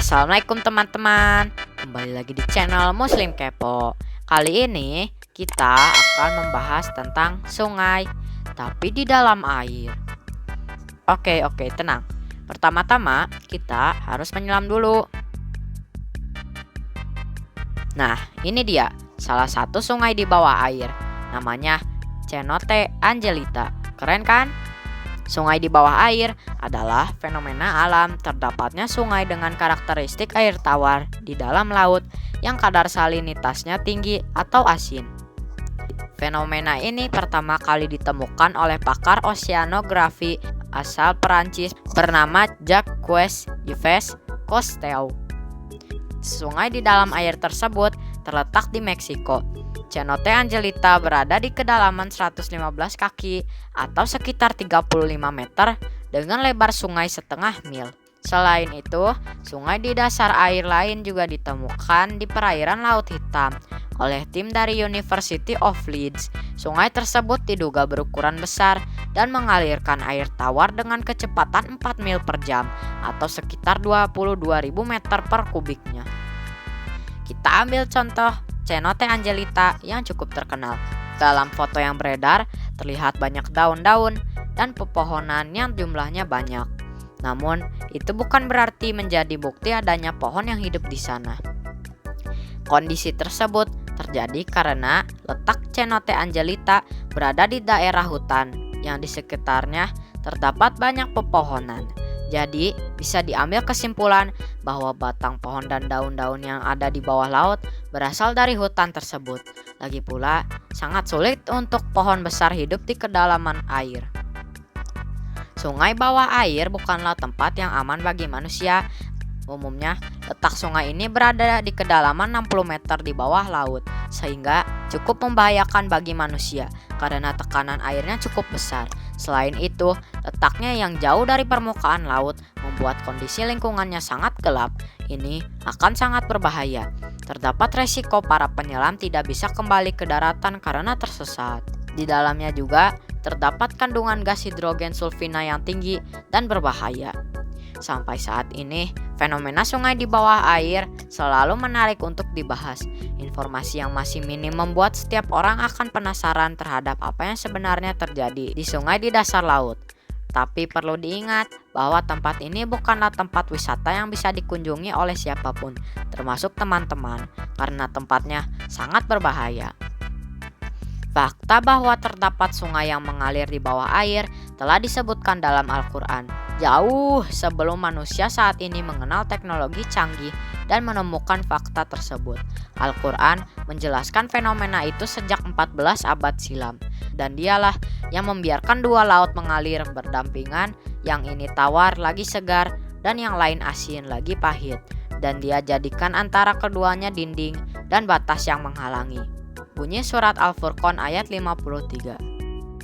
Assalamualaikum teman-teman, kembali lagi di channel Muslim Kepo. Kali ini kita akan membahas tentang sungai, tapi di dalam air. Oke, tenang. Pertama-tama kita harus menyelam dulu. Nah, ini dia salah satu sungai di bawah air. Namanya Cenote Angelita. Keren kan? Sungai di bawah air adalah fenomena alam terdapatnya sungai dengan karakteristik air tawar di dalam laut yang kadar salinitasnya tinggi atau asin. Fenomena ini pertama kali ditemukan oleh pakar oseanografi asal Perancis bernama Jacques-Yves Cousteau. Sungai di dalam air tersebut terletak di Meksiko. Cenote Angelita berada di kedalaman 115 kaki atau sekitar 35 meter dengan lebar sungai setengah mil. Selain itu, sungai di dasar air lain juga ditemukan di perairan Laut Hitam oleh tim dari University of Leeds. Sungai tersebut diduga berukuran besar dan mengalirkan air tawar dengan kecepatan 4 mil per jam atau sekitar 22.000 meter per kubiknya. Kita ambil contoh Cenote Angelita yang cukup terkenal. Dalam foto yang beredar, terlihat banyak daun-daun dan pepohonan yang jumlahnya banyak. Namun, itu bukan berarti menjadi bukti adanya pohon yang hidup di sana. Kondisi tersebut terjadi karena letak Cenote Angelita berada di daerah hutan yang di sekitarnya terdapat banyak pepohonan. Jadi, bisa diambil kesimpulan bahwa batang pohon dan daun-daun yang ada di bawah laut berasal dari hutan tersebut. Lagi pula, sangat sulit untuk pohon besar hidup di kedalaman air. Sungai bawah air bukanlah tempat yang aman bagi manusia. Umumnya, letak sungai ini berada di kedalaman 60 meter di bawah laut, sehingga cukup membahayakan bagi manusia karena tekanan airnya cukup besar. Selain itu, letaknya yang jauh dari permukaan laut membuat kondisi lingkungannya sangat gelap. Ini akan sangat berbahaya. Terdapat resiko para penyelam tidak bisa kembali ke daratan karena tersesat. Di dalamnya juga terdapat kandungan gas hidrogen sulfina yang tinggi dan berbahaya. Sampai saat ini, fenomena sungai di bawah air selalu menarik untuk dibahas. Informasi yang masih minim membuat setiap orang akan penasaran terhadap apa yang sebenarnya terjadi di sungai di dasar laut. Tapi perlu diingat bahwa tempat ini bukanlah tempat wisata yang bisa dikunjungi oleh siapapun, termasuk teman-teman, karena tempatnya sangat berbahaya. Fakta bahwa terdapat sungai yang mengalir di bawah air telah disebutkan dalam Al-Quran, jauh sebelum manusia saat ini mengenal teknologi canggih dan menemukan fakta tersebut. Al-Quran menjelaskan fenomena itu sejak 14 abad silam, dan dialah yang membiarkan dua laut mengalir berdampingan, yang ini tawar lagi segar dan yang lain asin lagi pahit, dan dia jadikan antara keduanya dinding dan batas yang menghalangi. Bunyi surat Al-Furqan ayat 53.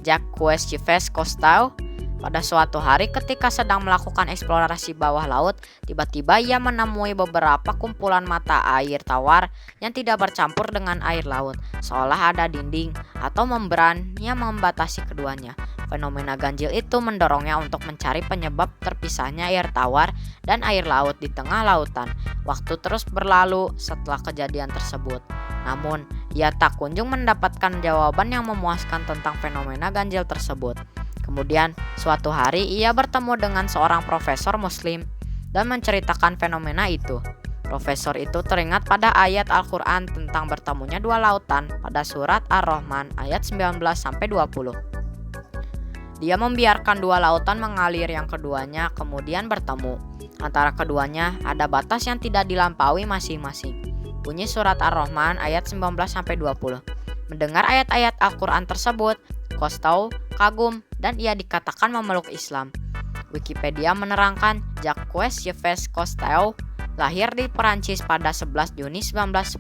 Jacques-Yves Cousteau pada suatu hari ketika sedang melakukan eksplorasi bawah laut, tiba-tiba ia menemui beberapa kumpulan mata air tawar yang tidak bercampur dengan air laut, seolah ada dinding atau membran yang membatasi keduanya. Fenomena ganjil itu mendorongnya untuk mencari penyebab terpisahnya air tawar dan air laut di tengah lautan. Waktu terus berlalu setelah kejadian tersebut. Namun, ia tak kunjung mendapatkan jawaban yang memuaskan tentang fenomena ganjil tersebut. Kemudian, suatu hari ia bertemu dengan seorang profesor muslim dan menceritakan fenomena itu. Profesor itu teringat pada ayat Al-Quran tentang bertemunya dua lautan pada surat Ar-Rahman ayat 19-20. Dia membiarkan dua lautan mengalir yang keduanya kemudian bertemu. Antara keduanya ada batas yang tidak dilampaui masing-masing. Bunyi surat Ar-Rahman ayat 19-20. Mendengar ayat-ayat Al-Quran tersebut, Cousteau kagum dan ia dikatakan memeluk Islam. Wikipedia menerangkan Jacques-Yves Cousteau lahir di Perancis pada 11 Juni 1910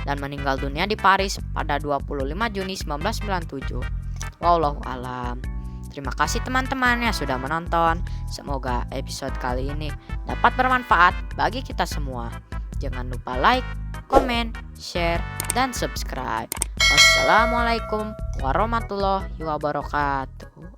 dan meninggal dunia di Paris pada 25 Juni 1997. Wallahu alam. Terima kasih teman-teman yang sudah menonton. Semoga episode kali ini dapat bermanfaat bagi kita semua. Jangan lupa like, komen, share, dan subscribe. Wassalamualaikum warahmatullahi wabarakatuh.